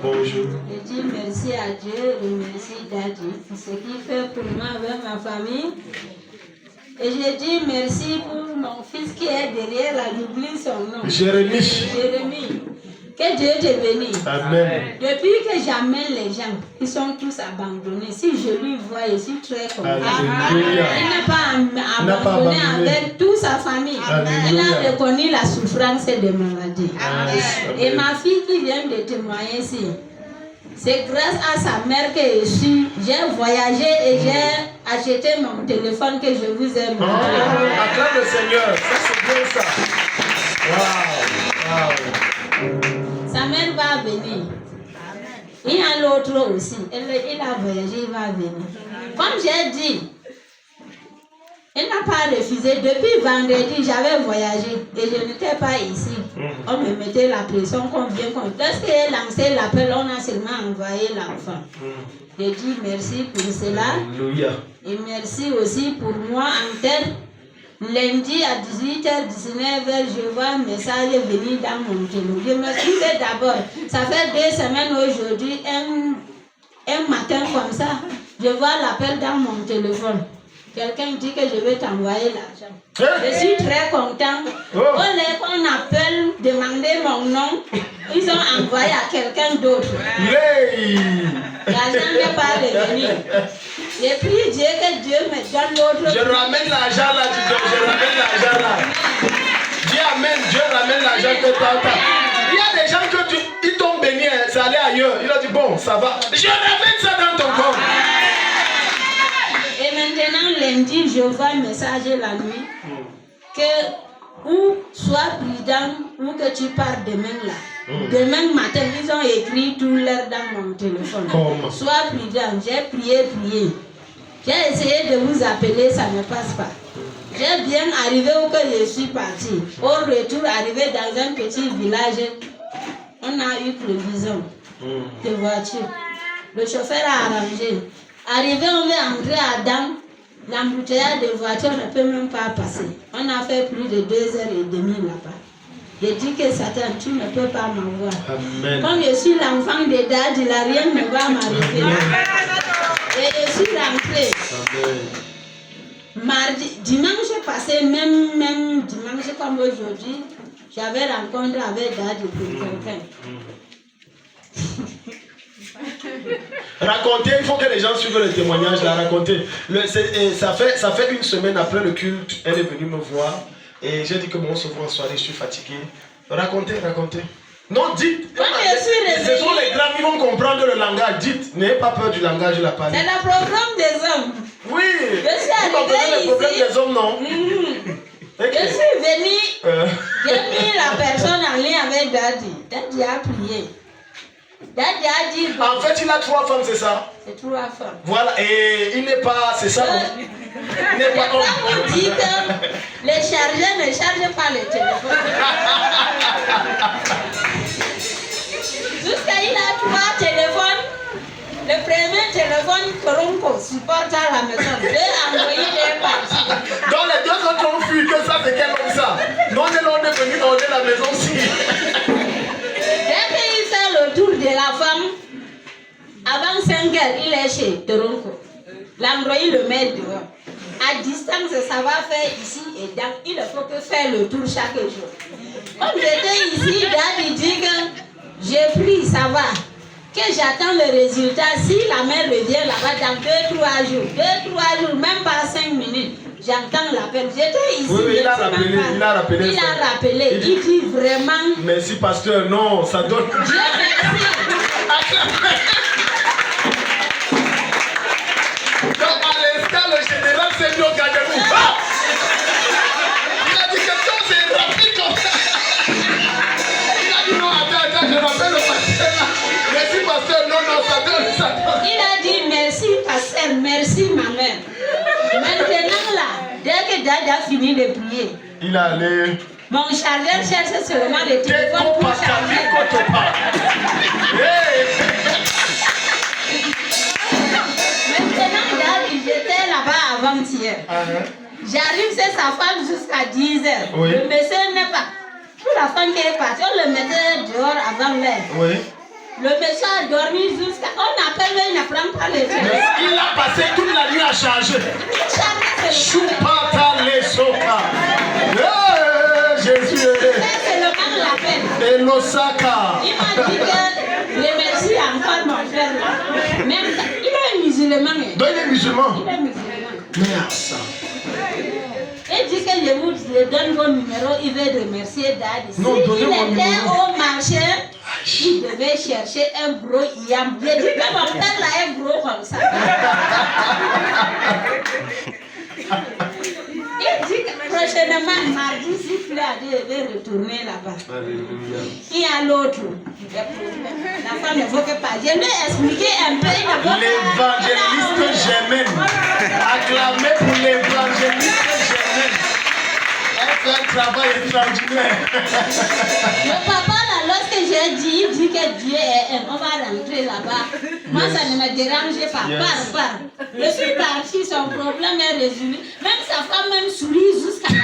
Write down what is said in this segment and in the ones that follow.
Bonjour. Je dis merci à Dieu et merci Daddy pour ce qu'il fait pour moi avec ma famille. Et je dis merci pour mon fils qui est derrière là, j'oublie son nom. Jérémie. Que Dieu te bénisse. Amen. Depuis que j'amène les gens, ils sont tous abandonnés. Si je lui vois, je suis très content. Il n'a pas abandonné avec toute sa famille. Elle a reconnu la souffrance de maladie. Et ma fille qui vient de témoigner ici, c'est grâce à sa mère que j'ai voyagé et j'ai acheté mon téléphone que je vous ai montré. Acclame le Seigneur, ça c'est bien ça. Wow. Sa mère va venir. Il y a l'autre aussi. Il a voyagé, il va venir. Comme j'ai dit, il n'a pas refusé. Depuis vendredi, j'avais voyagé et je n'étais pas ici. On me mettait la pression combien. Lorsqu'il a lancé l'appel, on a seulement envoyé l'enfant. Je dis merci pour cela. Alléluia. Et merci aussi pour moi en tête. Lundi à 18h-19h, je vois un message venir dans mon téléphone. Je me suis dit d'abord, ça fait 2 semaines aujourd'hui, un matin comme ça, je vois l'appel dans mon téléphone. Quelqu'un dit que je vais t'envoyer l'argent. Je suis très content. On appelle, demander mon nom, ils ont envoyé à quelqu'un d'autre. L'argent n'est pas revenu. J'ai prié Dieu que Dieu me donne l'autre. Je ramène l'argent là, je ramène l'argent là. Dieu amène, Dieu ramène l'argent que tu as. Il y a des gens que ils t'ont béni, ça allait ailleurs. Il a dit bon, ça va. Je ramène ça dans ton corps. Et maintenant, lundi, je vois un message la nuit que ou sois prudent ou que tu pars demain là. Demain matin, ils ont écrit tout l'heure dans mon téléphone. Sois prudent, j'ai prié. J'ai essayé de vous appeler, ça ne passe pas. J'ai bien arrivé où que je suis parti. Au retour, arrivé dans un petit village, on a eu prévision de voiture. Le chauffeur a arrangé. Arrivé, on veut entrer à Dam. L'embouteillage de voiture ne peut même pas passer. On a fait plus de 2h30 là-bas. J'ai dit que Satan, tu ne peux pas m'avoir. Comme je suis l'enfant de Dad, rien ne va m'arriver. Et je suis rentrée. Mardi, dimanche passé, même dimanche comme aujourd'hui, j'avais rencontré avec Dad pour quelqu'un. Racontez, il faut que les gens suivent le témoignage là, racontez. Ça fait 1 semaine après le culte, elle est venue me voir et j'ai dit que on se voit en soirée, je suis fatigué. Racontez. Non, dites. Ce sont les grands qui vont comprendre le langage. Dites, n'ayez pas peur du langage de la parole. C'est le programme des hommes. Oui. Vous comprenez le problème des hommes, non? Okay. Je suis venue, j'ai mis la personne en lien avec Daddy. Daddy a prié. Daddy a dit... En fait, il a 3 femmes, c'est ça? C'est 3 femmes. Voilà, et il n'est pas... C'est ça, il n'est pas homme. On dit que les chargeurs ne chargent pas les téléphones. Jusqu'à il a 3 téléphones. Le premier téléphone qu'on supporte à la maison, 2 envoyés, 2 partis. Donc les 2 autres ont fui que ça, c'est quel homme ça? Non, on est venu dans la maison aussi. Dès qu'il fait le tour de la femme, avant 5 heures, il est chez Toronto. L'endroit, il le met dehors. À distance, ça va faire ici et là. Il faut que faire le tour chaque jour. Comme j'étais ici, Daddy dit que j'ai pris, ça va. Que j'attends le résultat. Si la mère revient là-bas dans 2-3 jours, 2-3 jours, même pas 5 minutes, j'entends l'appel. J'étais ici. Oui, il a rappelé. Il dit vraiment. Merci, pasteur. Non, ça donne. Dieu merci. Donc, à l'instant, le général s'est mis au gardez-vous. Ah! Il a dit que tout c'est rapide comme ça. Il a dit non, attends, je rappelle le pasteur là. Merci, pasteur. Non, ça donne. Il a dit merci, pasteur, merci, ma mère. Maintenant, là, dès que Dad a fini de prier, il a allé. Mon chargeur cherche seulement le téléphone pour charger. Maintenant, Dad, j'étais là-bas avant-hier. J'arrive, c'est sa femme jusqu'à 10h. Oui. Le monsieur n'est pas. Pour la femme qui est partie, on le mettait dehors avant l'heure. Oui. Le monsieur a dormi jusqu'à... On appelle, mais il ne prend pas les yeux. Il a passé toute la nuit à charger. Choupata les soka. Jésus. C'est le même l'appel. Et l'Osaka. Il m'a dit que remercie encore mon frère là. Même, il est musulman. Donc il est musulman. Il est musulman. Merci. Il dit que je vous donne vos numéros, il veut remercier Dad. Non, Si donnez il mon était numéro. au marché, il devait chercher un gros yam. Je dis que mon père là est gros comme ça. Il dit que prochainement, mardi, s'il plaît, il veut retourner là-bas. Alléluia. Il y a l'autre. La femme ne veut que pas. Je lui ai expliqué un peu. L'évangéliste Germaine. Acclamez pour l'évangéliste Germaine. Elle fait un travail extraordinaire. Le papa là, lorsque j'ai dit, il dit que Dieu est un. On va rentrer là-bas. Moi, ça ne me dérange pas. Par. Je suis parti, son problème est résolu. Même sa femme même sourit jusqu'à la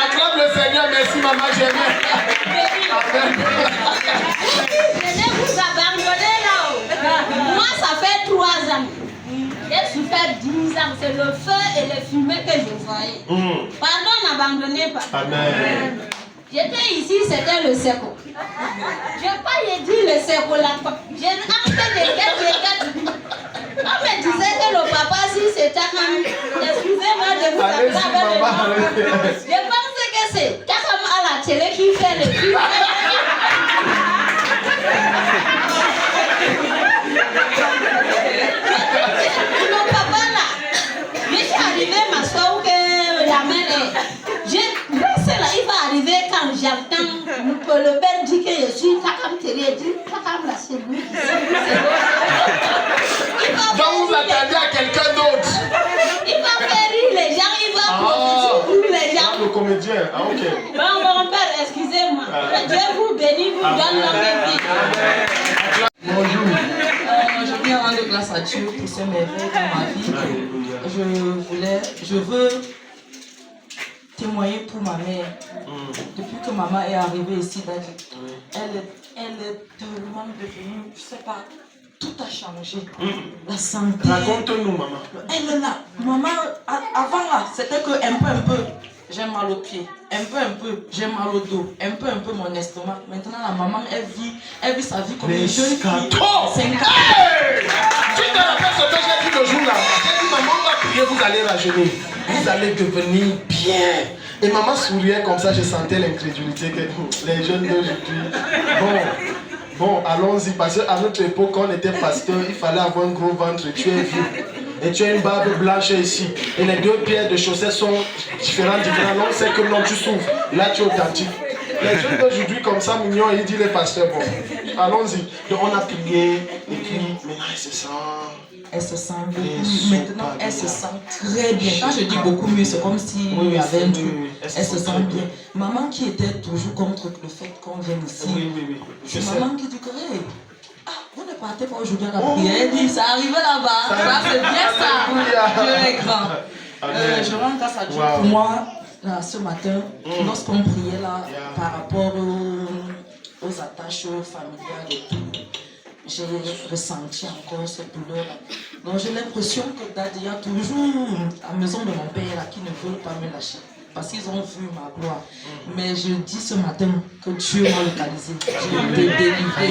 Acclame le Seigneur, merci maman Germaine. Je vais vous abandonner là-haut. Moi, ça fait 3 ans. J'ai souffert 10 ans. C'est le feu et les fumées que je voyais. Pardon, n'abandonnez pas. Amen. J'étais ici, c'était le séco. Je n'ai pas dit le séco là. J'ai entré des 4. On me disait que le papa, si c'était comme... Excusez-moi de vous appeler avec le nom. Je pensais que c'est comme à la télé qui fait le film. Le papa là, je suis arrivé m'asseoir où la main est. C'est là, il va arriver quand j'entends le père dit que je suis Takam Terry, dit Takam là, c'est lui. Donc vous attendez à quelqu'un d'autre. Il va faire rire les gens, il va prophétiser les gens. Le comédien, ok. Bon, mon père, excusez-moi. Que Dieu vous bénisse, vous donne longue vie. Bonjour. Je viens rendre grâce à Dieu pour ce merveille dans ma vie. Je veux témoigner pour ma mère. Depuis que maman est arrivée ici, elle est tellement devenue, je ne sais pas, tout a changé. La santé. Raconte-nous, maman. Elle est là. Maman, avant là, c'était que un peu, j'ai mal aux pieds. Un peu, j'ai mal au dos. Un peu, mon estomac. Maintenant, la maman, elle vit sa vie comme une jeune fille. 5 ans. Hey! Tu te rappelles ce que j'ai dit le jour là? J'ai dit, maman va prier, vous allez rajeunir. Vous allez devenir bien. Et maman souriait comme ça, je sentais l'incrédulité que les jeunes d'aujourd'hui. Bon, allons-y, parce qu'à notre époque, quand on était pasteur, il fallait avoir un gros ventre. Tu es vieux. Et tu as une barbe blanche ici. Et les 2 paires de chaussettes sont différentes. Non, c'est que non, tu souffres. Là, tu es authentique. Les jeunes d'aujourd'hui, comme ça, mignons, il dit les pasteurs, bon, allons-y. Donc, on a prié, et puis, maintenant, Elle se sent beaucoup mieux. Maintenant, elle se sent très bien. Quand je dis beaucoup mieux, c'est comme s'il y avait un truc. Elle se sent bien. Maman qui était toujours contre le fait qu'on vienne ici. C'est maman qui dit que, hey, vous ne partez pas aujourd'hui à la prière. Elle dit, ça arrive là-bas. Ça, c'est bien ça. Dieu est grand. Je rends grâce à Dieu pour moi. Là, ce matin, lorsqu'on priait là, par rapport aux attaches familiales et tout, j'ai ressenti encore cette douleur-là. Donc j'ai l'impression que il y a toujours la maison de mon père là, qui ne veut pas me lâcher. Parce qu'ils ont vu ma gloire. Mais je dis ce matin que Dieu m'a localisé. J'ai été délivré.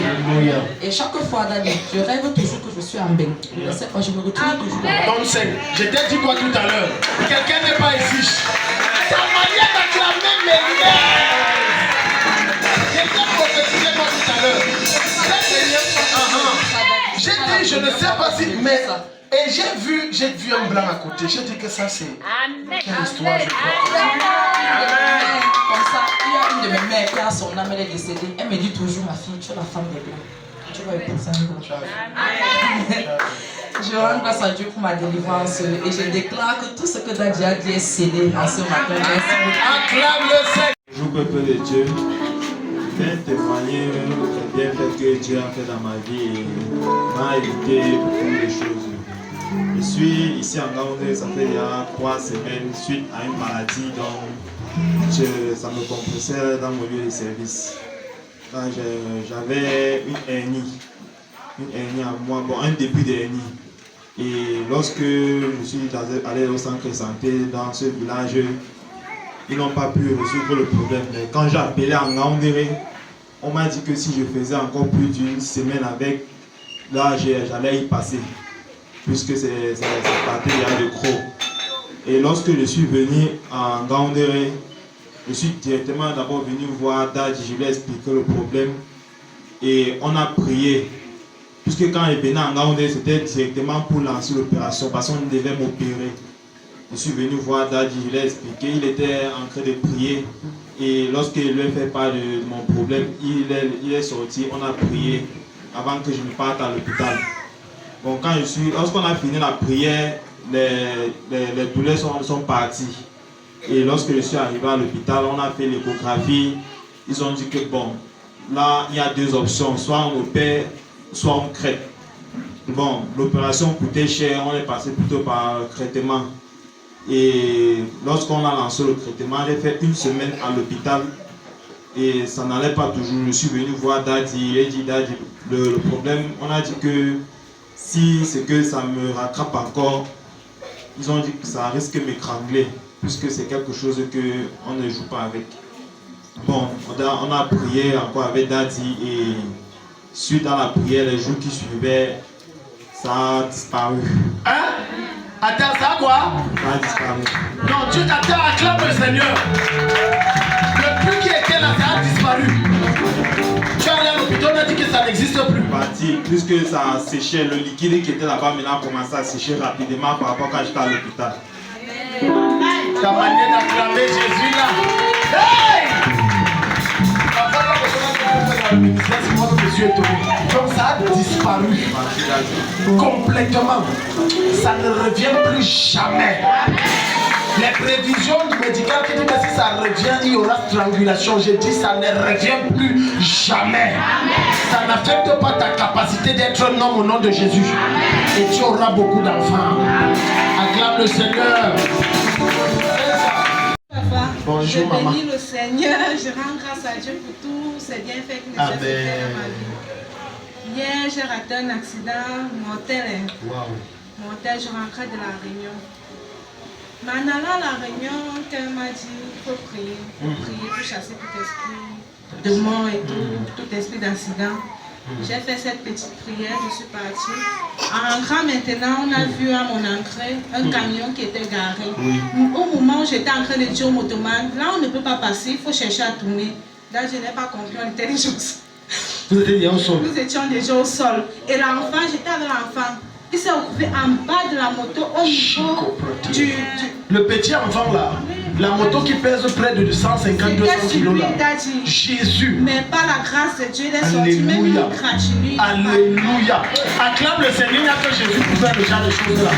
Et chaque fois, Daddy, je rêve toujours que je suis en bain. Je ne sais pas, je me retrouve toujours. Donc, je t'ai dit quoi tout à l'heure? Quelqu'un n'est pas ici. Ta manière d'acclamer mes lèvres. Quelqu'un prophétisait moi tout à l'heure. J'ai dit, je ne sais pas si, mais. Et j'ai vu un blanc à côté. J'ai dit que ça c'est quelle histoire, je crois. Comme ça, il y a une de mes mères qui a son âme, elle est décédée. Elle me dit toujours, ma fille, tu es la femme des blancs. Tu vas épouser un blanc. Je rends grâce à Dieu pour ma délivrance et je déclare que tout ce que Daddy a dit est scellé en ce matin. Merci beaucoup. Acclame le Seigneur. Bonjour peuple de Dieu. Je vais témoigner le bienfait que Dieu a fait dans ma vie et m'a évité beaucoup de choses. Je suis ici en Gaoundé, ça fait déjà 3 semaines suite à une maladie. Donc, je ça me compressait dans mon lieu de service. J'avais une hernie à moi, bon, un début d'hernie. Et lorsque je suis allé au centre de santé dans ce village, ils n'ont pas pu résoudre le problème. Mais quand j'ai appelé en Ngaoundéré, on m'a dit que si je faisais encore plus d'une semaine avec, là j'allais y passer, puisque c'est parti déjà de gros. Et lorsque je suis venu en Ngaoundéré, je suis directement d'abord venu voir Dadji, je lui ai expliqué le problème et on a prié. Puisque quand il venait en Ngaoundéré, c'était directement pour lancer l'opération parce qu'on devait m'opérer. Je suis venu voir Dadji, je lui ai expliqué, il était en train de prier et lorsqu'il lui a fait part de mon problème, il est sorti, on a prié avant que je ne parte à l'hôpital. Bon, lorsqu'on a fini la prière, les douleurs sont parties. Et lorsque je suis arrivé à l'hôpital, on a fait l'échographie. Ils ont dit que bon, là, il y a deux options. Soit on opère, soit on crête. Bon, l'opération coûtait cher, on est passé plutôt par le traitement. Et lorsqu'on a lancé le traitement, j'ai fait une semaine à l'hôpital. Et ça n'allait pas toujours. Je suis venu voir Dadji. J'ai dit, Dadji, le problème, on a dit que si c'est que ça me rattrape encore, ils ont dit que ça risque de m'étrangler, puisque c'est quelque chose qu'on ne joue pas avec. Bon, on a prié encore avec Dadji et suite à la prière, les jours qui suivaient, ça a disparu. Hein? Attends, ça quoi? Ça a disparu. Non, tu t'attends, acclame le Seigneur. Le plus qui était là, ça a disparu. Tu es allé à l'hôpital, on a dit que ça n'existe plus. Parti, puisque ça séchait, le liquide qui était là-bas maintenant a commencé à sécher rapidement par rapport à quand j'étais à l'hôpital. Ta manière d'acclamer Jésus là. Hey! Donc ça a disparu complètement. Ça ne revient plus jamais. Les prévisions du médical qui disent que si ça revient, il y aura strangulation. J'ai dit ça ne revient plus jamais. Ça n'affecte pas ta capacité d'être un homme au nom de Jésus. Et tu auras beaucoup d'enfants. Acclame le Seigneur. Papa, bonjour, je maman. bénis le Seigneur, je rends grâce à Dieu pour tous ces bienfaits qu'il nous a fait dans ma vie. Hier, j'ai raté un accident mortel. Wow. Mortel, je rentrais de la Réunion. Mais en allant à la Réunion, elle m'a dit il faut prier pour chasser tout esprit de mort et tout esprit d'accident. J'ai fait cette petite prière, je suis partie. En rentrant maintenant, on a vu à mon entrée un camion qui était garé. Au moment où j'étais en train de dire au motoman, là on ne peut pas passer, il faut chercher à tourner. Là je n'ai pas compris, on était déjà au sol. Vous étiez déjà au sol? Nous étions déjà au sol. Et l'enfant, j'étais avec l'enfant. Il s'est occupé en bas de la moto au niveau du... Le petit enfant là, la moto qui pèse près de 150-200 kilos là. Jésus. Mais par la grâce de Dieu, il est sorti même une gratuite. Alléluia. Acclame le Seigneur, il n'y a que Jésus pour faire le genre de choses là.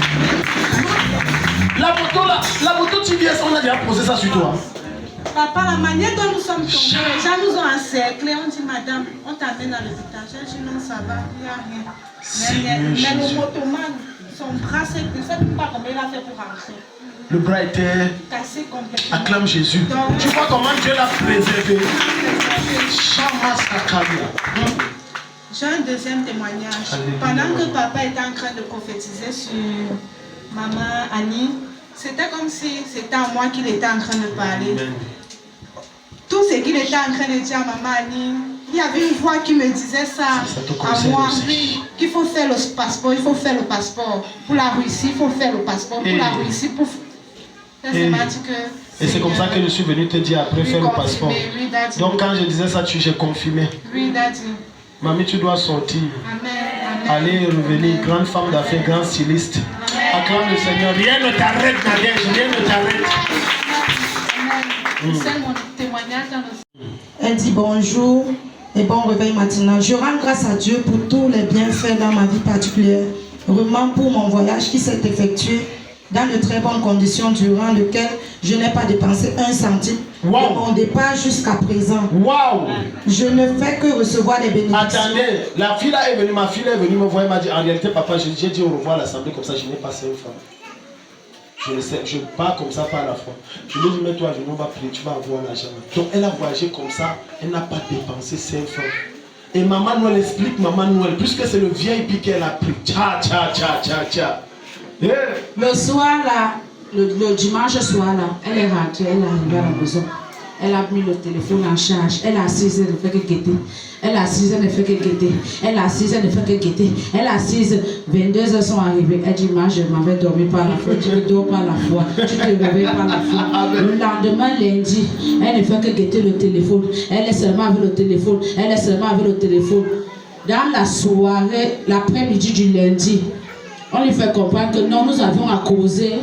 La moto TVS, on a déjà posé ça sur toi. Papa, la manière dont nous sommes tombés, les gens nous ont encerclés. On dit, madame, on t'amène à l'hôpital. J'ai dit, non, ça va, il n'y a rien. Mais le motoman, son bras s'est pris. Je ne sais pas comment il a fait pour rentrer. Le bras était cassé complètement. Acclame Jésus. Donc, tu vois comment Dieu l'a préservé. J'ai un deuxième témoignage. Alléluia. Pendant que papa était en train de prophétiser sur maman Annie, c'était comme si c'était à moi qu'il était en train de parler. Amen. Tout ce qu'il était en train de dire à maman Annie, il y avait une voix qui me disait ça à moi, qu'il faut faire le passeport, il faut faire le passeport. Pour la Russie, il faut faire le passeport. Pour la Russie, pour... Et c'est comme ça que je suis venu te dire après faire le passeport. Oui, donc quand je disais ça, j'ai confirmé. Oui, Daddy. Mamie, tu dois sortir. Amen. Aller revenir, grande femme d'affaires, grand styliste. Acclame le Seigneur. Rien ne t'arrête, Nadège, rien ne t'arrête. C'est mon témoignage dans le... Elle dit bonjour et bon réveil matinal. Je rends grâce à Dieu pour tous les bienfaits dans ma vie particulièrement pour mon voyage qui s'est effectué dans de très bonnes conditions durant lequel je n'ai pas dépensé un centime de mon départ jusqu'à présent. Wow. Je ne fais que recevoir des bénédictions. Attendez, la fille là est venue, ma fille est venue me voir, elle m'a dit en réalité papa, j'ai dit au revoir à l'assemblée comme ça, je n'ai pas 5 francs. Je le sais, je pars comme ça par la foi. Je lui dis, mets-toi à genoux, on va prier, tu vas avoir l'argent. Donc elle a voyagé comme ça, elle n'a pas dépensé 5 francs. Et maman Noël explique, maman Noël, puisque c'est le VIP qu'elle a pris. Tcha, tcha, tcha, tcha, tcha. Yeah. Le soir là, le dimanche soir là, elle est rentrée, elle est arrivée à la maison. Elle a mis le téléphone en charge. Elle est assise, elle ne fait que guetter. Elle est assise, elle ne fait que guetter. Elle est assise, elle ne fait que guetter. Elle est assise, 22 heures sont arrivées. Elle dit, moi je m'en vais dormir par la foi. Tu ne dors pas la foi. Tu te réveilles par la foi. Le lendemain, lundi, elle ne fait que guetter le téléphone. Elle est seulement avec le téléphone. Elle est seulement avec le téléphone. Dans la soirée, l'après-midi du lundi, on lui fait comprendre que non, nous avions à causer.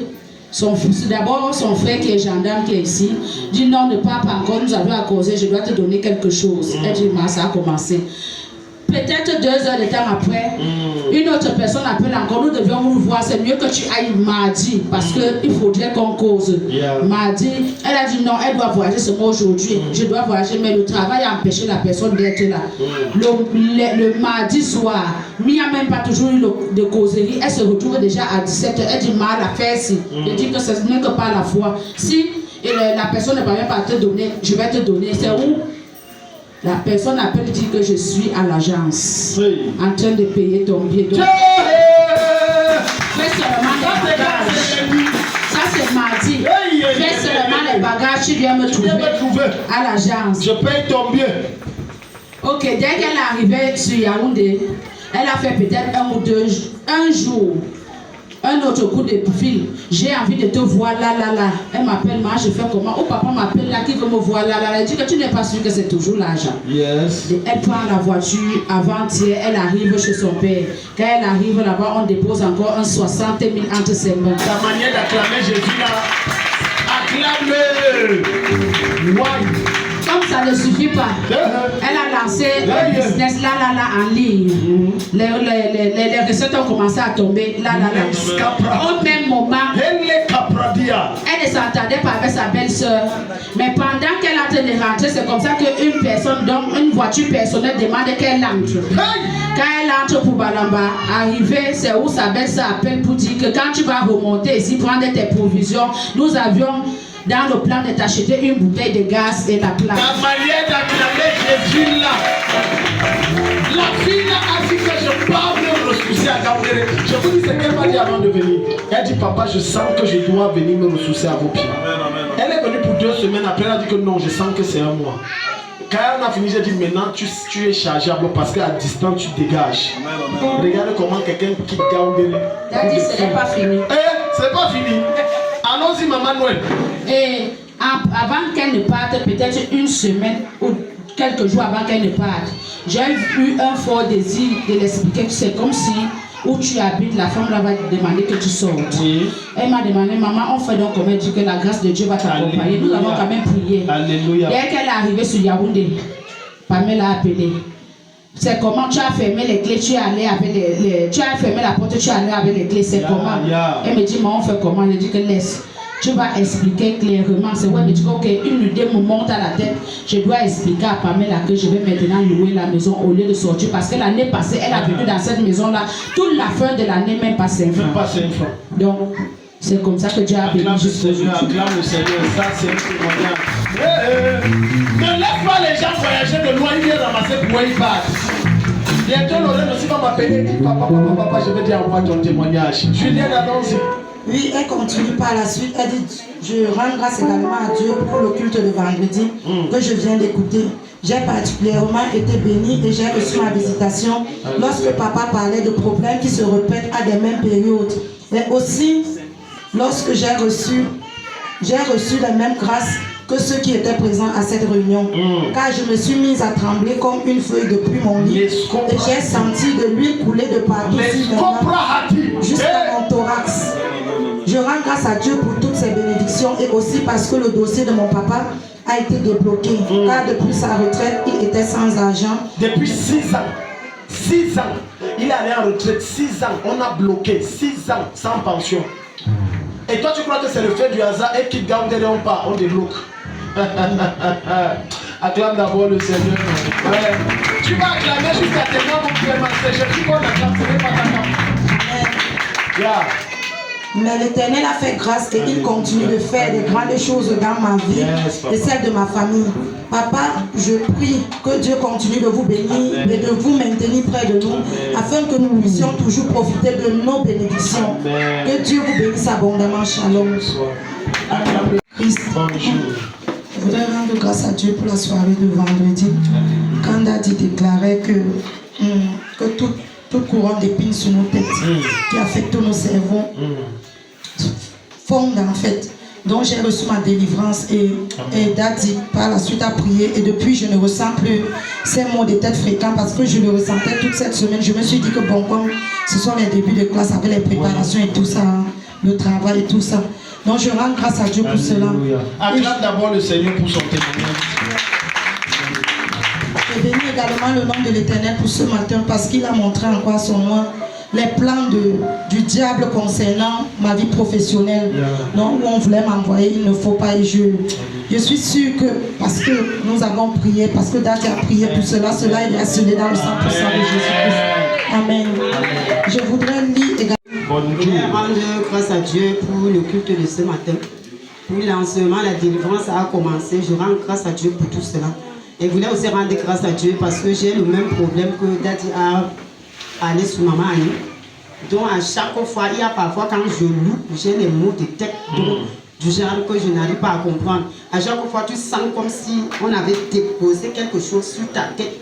D'abord, son frère qui est gendarme qui est ici dit non, ne pars pas encore, nous avons à causer, je dois te donner quelque chose. Elle dit, ça a commencé. Peut-être 2 heures de temps après, une autre personne appelle encore, nous devions nous voir, c'est mieux que tu ailles mardi, parce qu'il faudrait qu'on cause. Mardi, elle a dit non, elle doit voyager seulement aujourd'hui, je dois voyager, mais le travail a empêché la personne d'être là. Le mardi soir, il n'y a même pas toujours eu de causerie, elle se retrouve déjà à 17h, elle dit mal à faire si, elle dit que ce n'est que par la foi. Si la personne ne va même pas te donner, je vais te donner, c'est où? La personne appelle et dit que je suis à l'agence en train de payer ton billet. Donc, fais seulement les bagages. Ça c'est mardi. Fais seulement les bagages, tu viens me trouver à l'agence. Je paye ton billet. Ok, dès qu'elle est arrivée sur Yaoundé, elle a fait peut-être un jour. Un autre coup de fil, j'ai envie de te voir là. Elle m'appelle, moi je fais comment? Oh papa m'appelle là, qui veut me voir là. Elle dit que tu n'es pas sûr que c'est toujours l'argent. Yes. Et elle prend la voiture avant-hier, elle arrive chez son père. Quand elle arrive là-bas, on dépose encore un 60 000 entre ses mains. Ta manière d'acclamer Jésus là, acclame-le. Why? Comme ça ne suffit pas, elle a lancé un business là en ligne. Les recettes ont commencé à tomber là. Au même moment, elle ne s'entendait pas avec sa belle-sœur. Mais pendant qu'elle est en train de rentrer, c'est comme ça qu'une personne, donc une voiture personnelle, demande qu'elle entre. Quand elle entre pour Balamba, arrivée, c'est où sa belle-sœur appelle pour dire que quand tu vas remonter ici, prendre tes provisions, nous avions dans le plan de t'acheter une bouteille de gaz et la plaque. Ta manière d'acclamer Jésus là. La fille là a dit que je pars me ressourcer à Gaoundéré. Je vous dis ce qu'elle m'a dit avant de venir. Elle dit, papa, je sens que je dois venir me ressourcer à vos pieds. Elle est venue pour 2 semaines. Après, elle a dit que non, je sens que c'est un mois. Quand on a fini, j'ai dit, maintenant, tu es chargeable parce qu'à distance, tu dégages. Regarde comment quelqu'un quitte Gaoundéré. Elle a dit, ce n'est pas fini. C'est pas fini. Allons-y, maman Noël. Et avant qu'elle ne parte, peut-être une semaine ou quelques jours avant qu'elle ne parte, j'ai eu un fort désir de l'expliquer que c'est comme si où tu habites, la femme là va te demander que tu sortes. Oui. Elle m'a demandé, maman, on fait donc comment dire que la grâce de Dieu va t'accompagner. Nous avons quand même prié. Alléluia. Dès qu'elle est arrivée sur Yaoundé, Pamela a appelé. C'est comment tu as fermé les clés, tu es allé avec tu as fermé la porte, tu es allé avec les clés, c'est comment? Elle me dit, mais on fait comment? Je dis que laisse. Tu vas expliquer clairement. C'est ouais, mais tu dis, ok, une idée me monte à la tête. Je dois expliquer à Pamela que je vais maintenant louer la maison au lieu de sortir. Parce que l'année passée, elle a vécu dans cette maison-là. Toute la fin de l'année, même pas 5 francs. Pas 5 francs. Donc, c'est comme ça que Dieu a béni. Acclame le Seigneur, acclame le Seigneur. Ça, c'est un témoignage. Ne laisse pas les gens voyager de loin, ils viennent ramasser pour ils partent. Bientôt, Lorraine aussi va m'appeler et dire, papa, je vais dire envoie ton témoignage. Julien, allons-y. Oui, elle continue par la suite. Elle dit, je rends grâce également à Dieu pour le culte de vendredi que je viens d'écouter. J'ai particulièrement été bénie et j'ai reçu ma visitation lorsque papa parlait de problèmes qui se répètent à des mêmes périodes. Et aussi, lorsque j'ai reçu la même grâce que ceux qui étaient présents à cette réunion. Car je me suis mise à trembler comme une feuille depuis mon lit. Et j'ai senti de l'huile couler de partout jusqu'à mon thorax. Je rends grâce à Dieu pour toutes ces bénédictions et aussi parce que le dossier de mon papa a été débloqué. Car depuis sa retraite, il était sans argent. Depuis 6 ans. 6 ans. Il est allé en retraite 6 ans. On a bloqué 6 ans sans pension. Et toi, tu crois que c'est le fait du hasard et qu'il garde derrière on part, on débloque. Acclame d'abord le Seigneur. Ouais. Tu vas acclamer jusqu'à tes mains, mon frère, ma sœur. Je dis qu'on acclame, ce n'est pas ta main. Yeah. Mais l'Éternel a fait grâce et il continue de faire des grandes choses dans ma vie et celle de ma famille. Papa, je prie que Dieu continue de vous bénir et de vous maintenir près de nous afin que nous puissions toujours profiter de nos bénédictions. Que Dieu vous bénisse abondamment. Shalom. Christ. Je voudrais rendre grâce à Dieu pour la soirée de vendredi. Quand Daddy déclarait que toute couronne d'épines sur nos têtes qui affecte nos cerveaux fondent en fait. Donc j'ai reçu ma délivrance et Daddy par la suite a prié et depuis je ne ressens plus ces maux de tête fréquents parce que je le ressentais toute cette semaine. Je me suis dit que bon, comme ce sont les débuts de classe avec les préparations et tout ça, le travail et tout ça. Donc je rends grâce à Dieu pour cela. Acclame d'abord le Seigneur pour son témoignage. Je bénis également le nom de l'Éternel pour ce matin parce qu'il a montré encore son nom les plans du diable concernant ma vie professionnelle. Donc où on voulait m'envoyer, il ne faut pas. Et je suis sûre que parce que nous avons prié, parce que Daddy a prié pour cela, cela est scellé dans le 100% de Jésus-Christ. Amen. Je voudrais lire également. Je voudrais rendre grâce à Dieu pour le culte de ce matin. Pour l'enseignement, la délivrance a commencé. Je rends grâce à Dieu pour tout cela. Et je voulais aussi rendre grâce à Dieu parce que j'ai le même problème que Daddy a parlé sur maman Annie. Donc à chaque fois, il y a parfois quand je loue, j'ai les maux de tête du genre que je n'arrive pas à comprendre. À chaque fois, tu sens comme si on avait déposé quelque chose sur ta tête.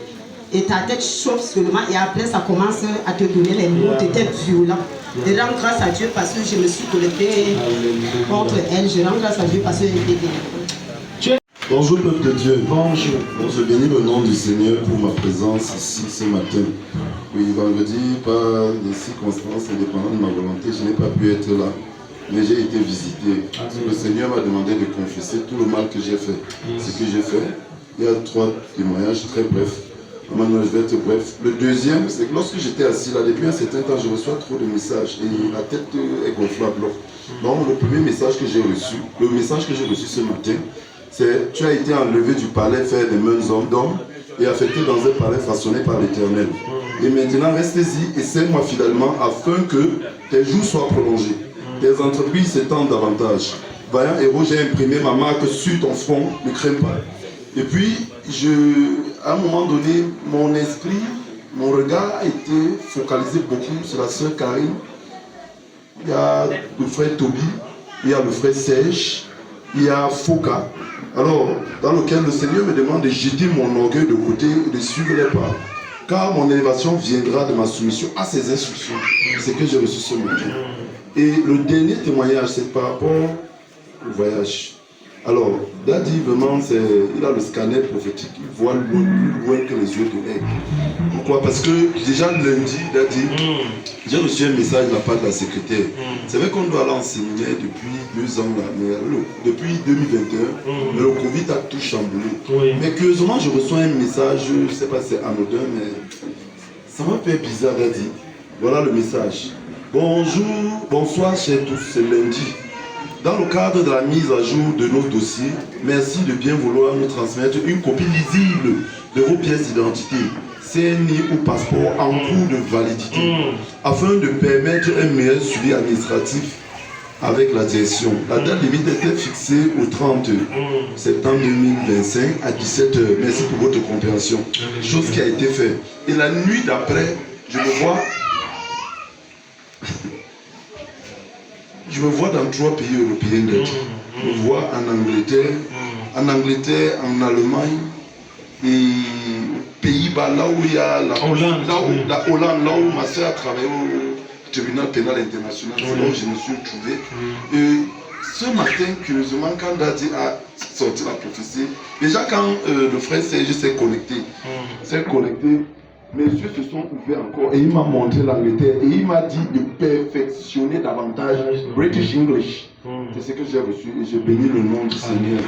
Et ta tête chauffe seulement et après ça commence à te donner les maux de tête violents. Je rends grâce à Dieu parce que je me suis connectée contre elle. Je rends grâce à Dieu parce que j'ai été délivrée. Bonjour peuple de Dieu. Bonjour. Je bénis le nom du Seigneur pour ma présence ici ce matin. Oui, vendredi, par des circonstances indépendantes de ma volonté, je n'ai pas pu être là. Mais j'ai été visité. Le Seigneur m'a demandé de confesser tout le mal que j'ai fait. Ce que j'ai fait, il y a 3 témoignages très brefs. Maintenant, je vais être bref. Le deuxième, c'est que lorsque j'étais assis là, depuis un certain temps, je reçois trop de messages et la tête est gonflable. Donc, le premier message que j'ai reçu, ce matin, c'est: tu as été enlevé du palais fait des mains d'hommes et affecté dans un palais façonné par l'Éternel. Et maintenant, restez-y et serre-moi fidèlement afin que tes jours soient prolongés, tes entreprises s'étendent davantage. Vaillant héros, j'ai imprimé ma marque sur ton front, ne crains pas. Et puis, à un moment donné, mon esprit, mon regard a été focalisé beaucoup sur la sœur Karine. Il y a le frère Toby, il y a le frère Serge, il y a Foka. Alors, dans lequel le Seigneur me demande de jeter mon orgueil de côté et de suivre les pas. Car mon élévation viendra de ma soumission à ses instructions. C'est ce que j'ai reçu ce matin. Et le dernier témoignage, c'est par rapport au voyage. Alors, Daddy, vraiment, il a le scanner prophétique. Il voit plus loin que les yeux de l'aigle. Pourquoi? Parce que déjà lundi, Daddy, j'ai reçu un message de la part de la secrétaire. C'est vrai qu'on doit aller en séminaire depuis 2 ans, là, mais depuis 2021, mais le Covid a tout chamboulé. Mais curieusement, je reçois un message, je ne sais pas si c'est anodin, mais ça m'a fait bizarre, Daddy. Voilà le message. Bonjour, bonsoir, chers tous, c'est lundi. Dans le cadre de la mise à jour de nos dossiers, merci de bien vouloir nous transmettre une copie lisible de vos pièces d'identité, CNI ou passeport en cours de validité, afin de permettre un meilleur suivi administratif avec la direction. La date limite était fixée au 30 septembre 2025 à 17h. Merci pour votre compréhension. Chose qui a été faite. Et la nuit d'après, je me vois dans 3 pays européens d'être. Je me vois en Angleterre, en Allemagne et aux Pays-Bas, là où il y a la Hollande, là où ma soeur a travaillé au tribunal pénal international. C'est là où je me suis trouvé. Et ce matin, curieusement, quand Daddy a sorti la prophétie, déjà quand le frère Serge s'est connecté, mes yeux se sont ouverts encore et il m'a montré l'Angleterre et il m'a dit de perfectionner davantage British English. C'est ce que j'ai reçu et je bénis le nom du Seigneur.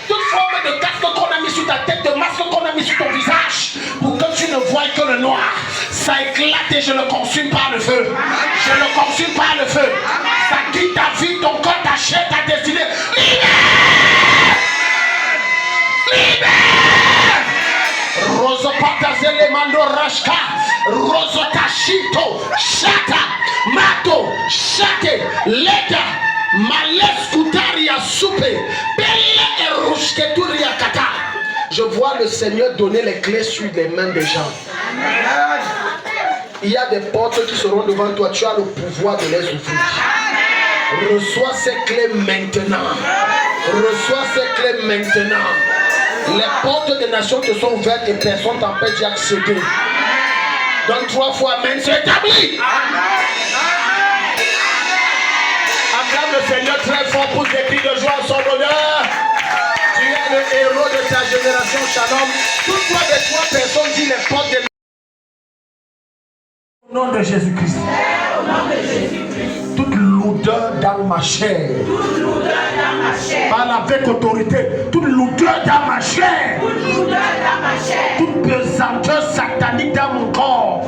Toute forme de casque qu'on a mis sur ta tête, de masque qu'on a mis sur ton visage, pour que tu ne vois que le noir, ça éclate et je le consume par le feu. Je le consume par le feu. Ça quitte ta vie, ton corps, ta chair, ta destinée. Libère. Rosopatazele mando rashka. Rosotashito. Shata. Mato. Shate. Leta. Maleskutaria soupe. Belle et rusketuria kata. Je vois le Seigneur donner les clés sur les mains des gens. Il y a des portes qui seront devant toi. Tu as le pouvoir de les ouvrir. Reçois ces clés maintenant. Reçois ces clés maintenant. Les portes des nations te sont ouvertes et personne t'empêche d'y accéder. Donne 3 fois amen, c'est établi. Acclame le Seigneur très fort pour des cris de joie en son honneur. Tu es le héros de ta génération, Shalom. Toutefois de 3 personnes disent les portes des... Au nom de Jésus-Christ. Toute lourdeur dans ma chair. Parle avec autorité. Toute lourdeur dans ma chair. Toute pesanteur satanique dans mon corps.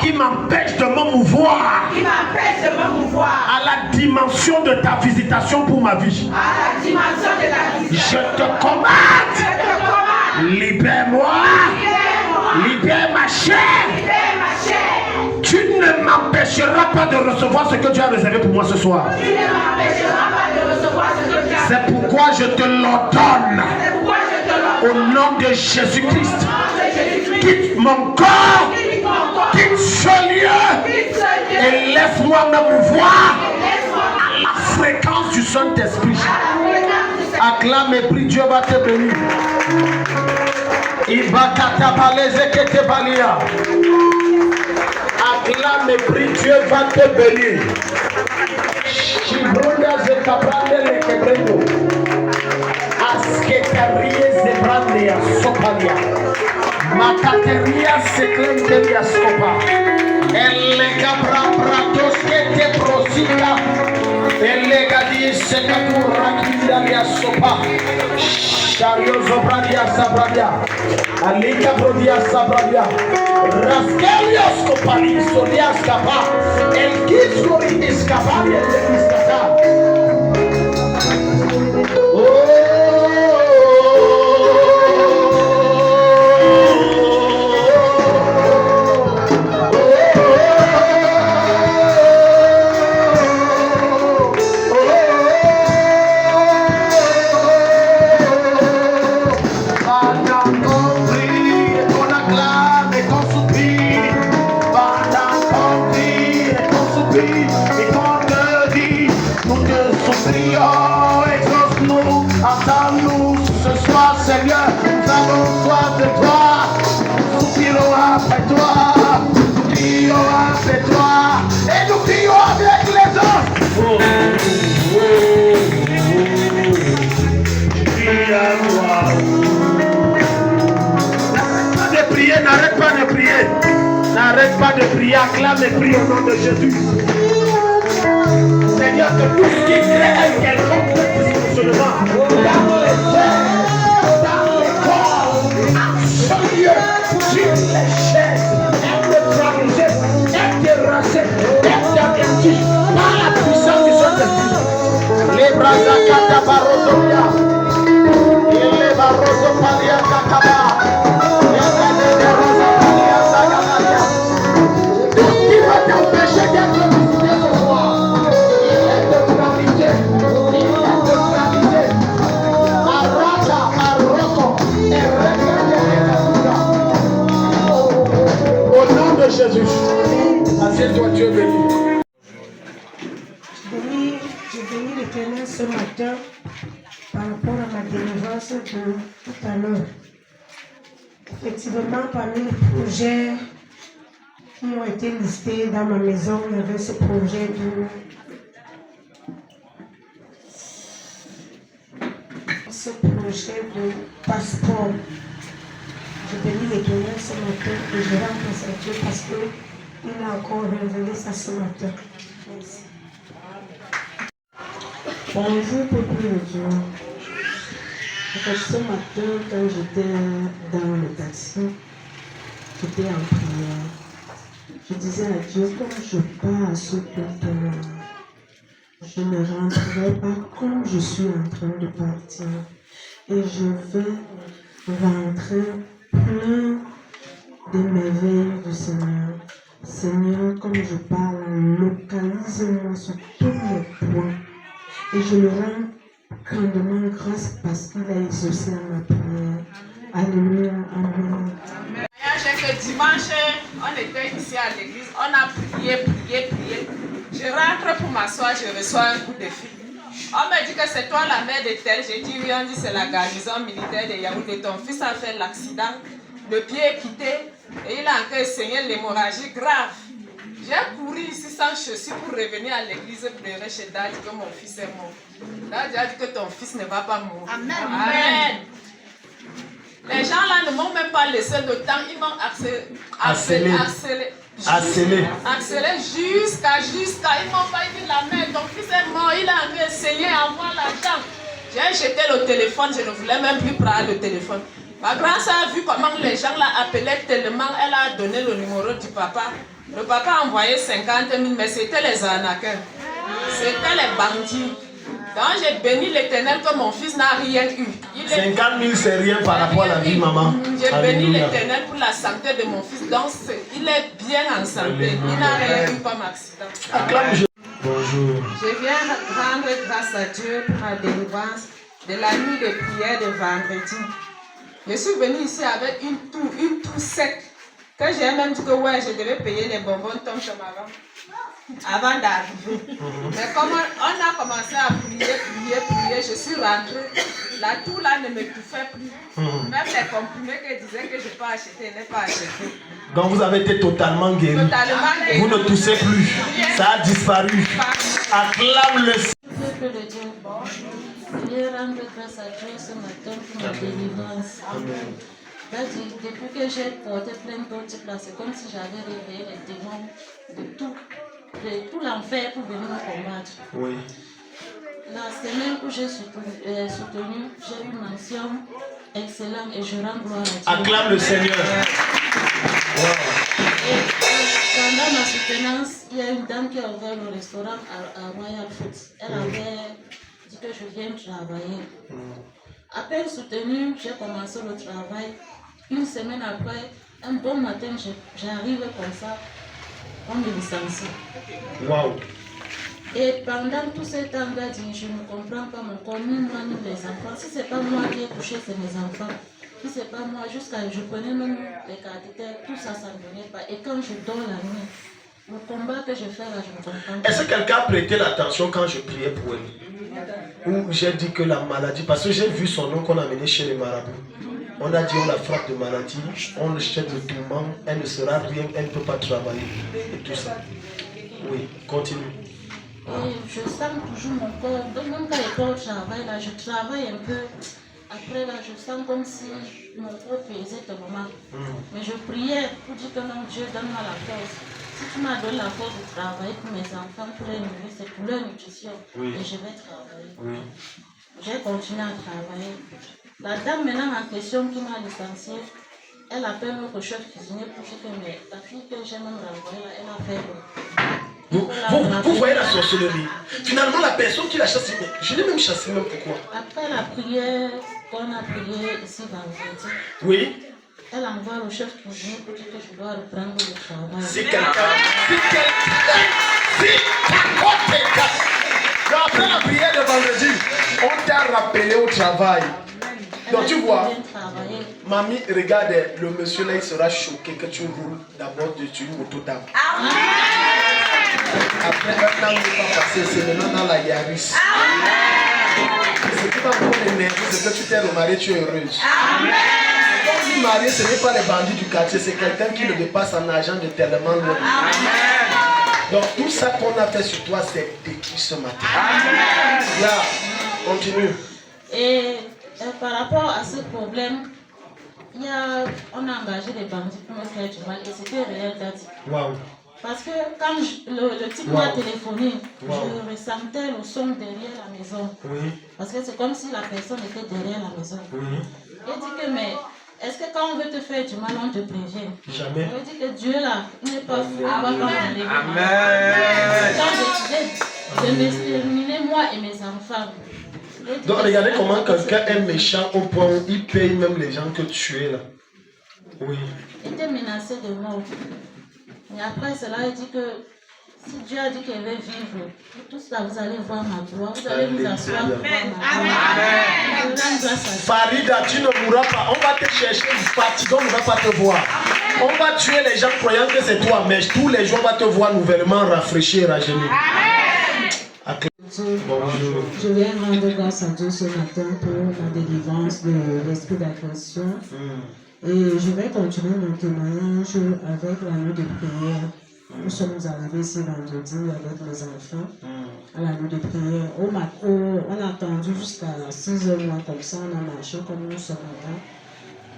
Qui m'empêche de me mouvoir. À la dimension de ta visitation pour ma vie. Je te commande. Libère-moi. Libère ma chair. Tu ne m'empêcheras pas de recevoir ce que Dieu a réservé pour moi ce soir. C'est pourquoi je te l'ordonne. Au nom de Jésus-Christ. Quitte mon corps. Quitte ce lieu. Et laisse-moi me mouvoir à la fréquence du Saint-Esprit. Acclame et prie, Dieu va te bénir. Acclame et prie, Dieu va te bénir. Shibronda zekabrande lekebrendo. Asketarie zebrande sopalia. Makateria seklenderia sopa. Elegabra pratos kete prosika. Elegadi sekakura kindalia sopa. Shario zobradia sabradia. Alika brodia sabradia. Raskelios kopali solias kapa. El kisgori iskabali el iskata. Seigneur, nous avons soif de toi, nous soupirons après toi, nous crions après toi, et nous crions avec les autres. Crie à toi. N'arrête pas de prier, n'arrête pas de prier, n'arrête pas de prier, acclame et prie au nom de Jésus. Seigneur, que tout ce qui crée un quelconque dysfonctionnement dans les airs, sur les chaises, être paralysé, être terrassé, être averti par la puissance du Saint-Esprit. Les bras à Kata Barozonia, les Barozo Palia Kakaba, les Rosa Palia Sagamalia. Tout qui va t'empêcher d'être visité ce soir, il est de paralysé, il est de paralysé. Arata, Aroko, et au nom de Jésus, assieds-toi, Dieu béni. Je bénis l'Éternel ce matin par rapport à ma délivrance de tout à l'heure. Effectivement, parmi les projets qui ont été listés dans ma maison, il y avait ce projet de passeport. Je bénis l'Éternel ce matin et je rends grâce à Dieu parce qu'il a encore révélé ça ce matin. Merci. Bonjour, peuple de Dieu. Ce matin, quand j'étais dans le taxi, j'étais en prière. Je disais à Dieu, comme je pars à ce culte-là, je ne rentrerai pas comme je suis en train de partir. et je vais rentrer plein des merveilles du Seigneur. Seigneur, comme je parle, localise-moi sur tous les points et je le rends grandement grâce parce qu'il a exaucé à ma prière. Alléluia, amen. Que dimanche, on était ici à l'église, on a prié. Je rentre pour m'asseoir, je reçois un coup de fil. On me dit que c'est toi la mère de tel. J'ai dit oui, on dit c'est la garnison militaire de Yaoundé. Ton fils a fait l'accident, le pied est quitté et il a encore saigné l'hémorragie grave. J'ai couru ici sans chaussures pour revenir à l'église pleurer chez Dad que mon fils est mort. Dad a dit que ton fils ne va pas mourir. Amen. Amen. Les gens là ne m'ont même pas laissé le temps, ils m'ont accéléré jusqu'à, ils m'ont pas dit la mère, ton fils est mort, il a essayé, envoie l'argent. J'ai jeté le téléphone, je ne voulais même plus prendre le téléphone. Ma grand-sœur a vu comment les gens l'ont appelé tellement, elle a donné le numéro du papa. Le papa a envoyé 50 000, mais c'était les arnaqueurs, c'était les bandits. Donc j'ai béni l'Éternel que mon fils n'a rien eu. 50 000 c'est rien par rapport à la vie, maman. J'ai béni l'Éternel pour la santé de mon fils. Donc il est bien en santé. Il n'a rien eu comme accident. Bonjour. Je viens rendre grâce à Dieu pour la délivrance de la nuit de prière de vendredi. Je suis venue ici avec une toux sec. Que j'ai même dit que ouais, je devais payer les bonbons Tom avant d'arriver. Mais comme on a commencé à prier, je suis rentrée. La toux là ne me touffait plus. Même les comprimés que disaient que je peux acheter, je n'ai pas acheté. Donc vous avez été totalement guéri. Vous ne toussez plus. Ça a disparu. Acclame le Peuple de Dieu, je vais rendre grâce à Dieu ce matin pour ma délivrance. Amen. Depuis que j'ai porté plein d'autres là, c'est comme si j'avais réveillé les démons de tout l'enfer pour venir me combattre. Oui. La semaine où j'ai soutenu, j'ai eu une mention excellente et je rends gloire à Dieu. Acclame le Seigneur. Wow. Et pendant ma soutenance, il y a une dame qui a ouvert le restaurant à Royal Foods. Elle avait dit que je viens travailler. À peine soutenue, j'ai commencé le travail. Une semaine après, un bon matin, j'arrive comme ça, on me licencie. Wow. Et pendant tout ce temps-là, je ne comprends pas mon corps, ni moi, ni les enfants. Si ce n'est pas moi qui ai couché, c'est mes enfants. Si ce n'est pas moi, je prenais même les cathéters, tout ça, ça ne venait pas. Et quand je dors la nuit, le combat que je fais là, je ne comprends pas. Est-ce que quelqu'un a prêté l'attention quand je priais pour elle? Ou j'ai dit que la maladie, parce que j'ai vu son nom qu'on a mené chez les marabouts. On a dit on la frappe de maladie, on le jette le tourment, elle ne sera rien, elle ne peut pas travailler. Et tout ça. Oui, continue. Et je sens toujours mon corps, donc même quand je au travail, là, je travaille un peu. Après, là, je sens comme si mon corps pesait tellement. Mais je priais pour dire que non, Dieu, donne-moi la force. Si tu m'as donné la force de travailler pour mes enfants, pour les nourrir, c'est pour leur nutrition. Oui. Et je vais travailler. Oui. J'ai continué à travailler. La dame maintenant en question qui m'a licenciée, elle appelle notre chef cuisinier pour dire que la fille que j'ai même renvoyée, elle a fait... Vous voyez la sorcellerie. Finalement, la personne qui l'a chassée, je l'ai même chassée, même pourquoi? Après la prière qu'on a priée ici vendredi, oui, elle envoie le chef cuisinier pour dire que je dois reprendre le travail. C'est quelqu'un. Après la prière de vendredi, on t'a rappelé au travail. Donc tu vois, mamie, regarde, le monsieur là, il sera choqué que tu roules d'abord sur une moto d'âme. Après un an, il n'est pas passé, c'est maintenant dans la Yaris. Ce qui va beaucoup l'énerver, c'est que tu t'es remarié, tu es heureuse. Quand tu es marié, ce n'est pas les bandits du quartier, c'est quelqu'un qui le dépasse en argent de tellement loin. Donc tout ça qu'on a fait sur toi, c'est détruit ce matin. Là, continue. Et par rapport à ce problème, on a engagé des bandits pour me faire du mal et c'était réel, Daddy. Wow. Parce que quand le type m'a téléphoné, je ressentais le son derrière la maison. Oui. Parce que c'est comme si la personne était derrière la maison. Oui. Il dit que, mais est-ce que quand on veut te faire du mal, on te prévient? Jamais. Il dit que Dieu là, il n'est pas fou, il va pas m'enlever. Amen. Quand je disais de m'exterminer moi et mes enfants, Donc regardez comment quelqu'un est méchant au point où il paye même les gens que tu es là. Oui. Il était menacé de mort. Et après cela, il dit que si Dieu a dit qu'il veut vivre, tout cela, vous allez voir ma gloire, vous allez vous asseoir. Amen. Farida, tu ne mourras pas. On va te chercher, fatigant, on ne va pas te voir. On va tuer les gens croyant que c'est toi, mais tous les jours on va te voir nouvellement rafraîchi et rajeuni. Bonjour. Je viens rendre grâce à Dieu ce matin pour la délivrance de l'esprit d'agression. Et je vais continuer mon témoignage avec la nuit de prière. Nous sommes arrivés ici vendredi avec les enfants à la nuit de prière. On a attendu jusqu'à 6h comme ça, on a marché comme nous sommes là.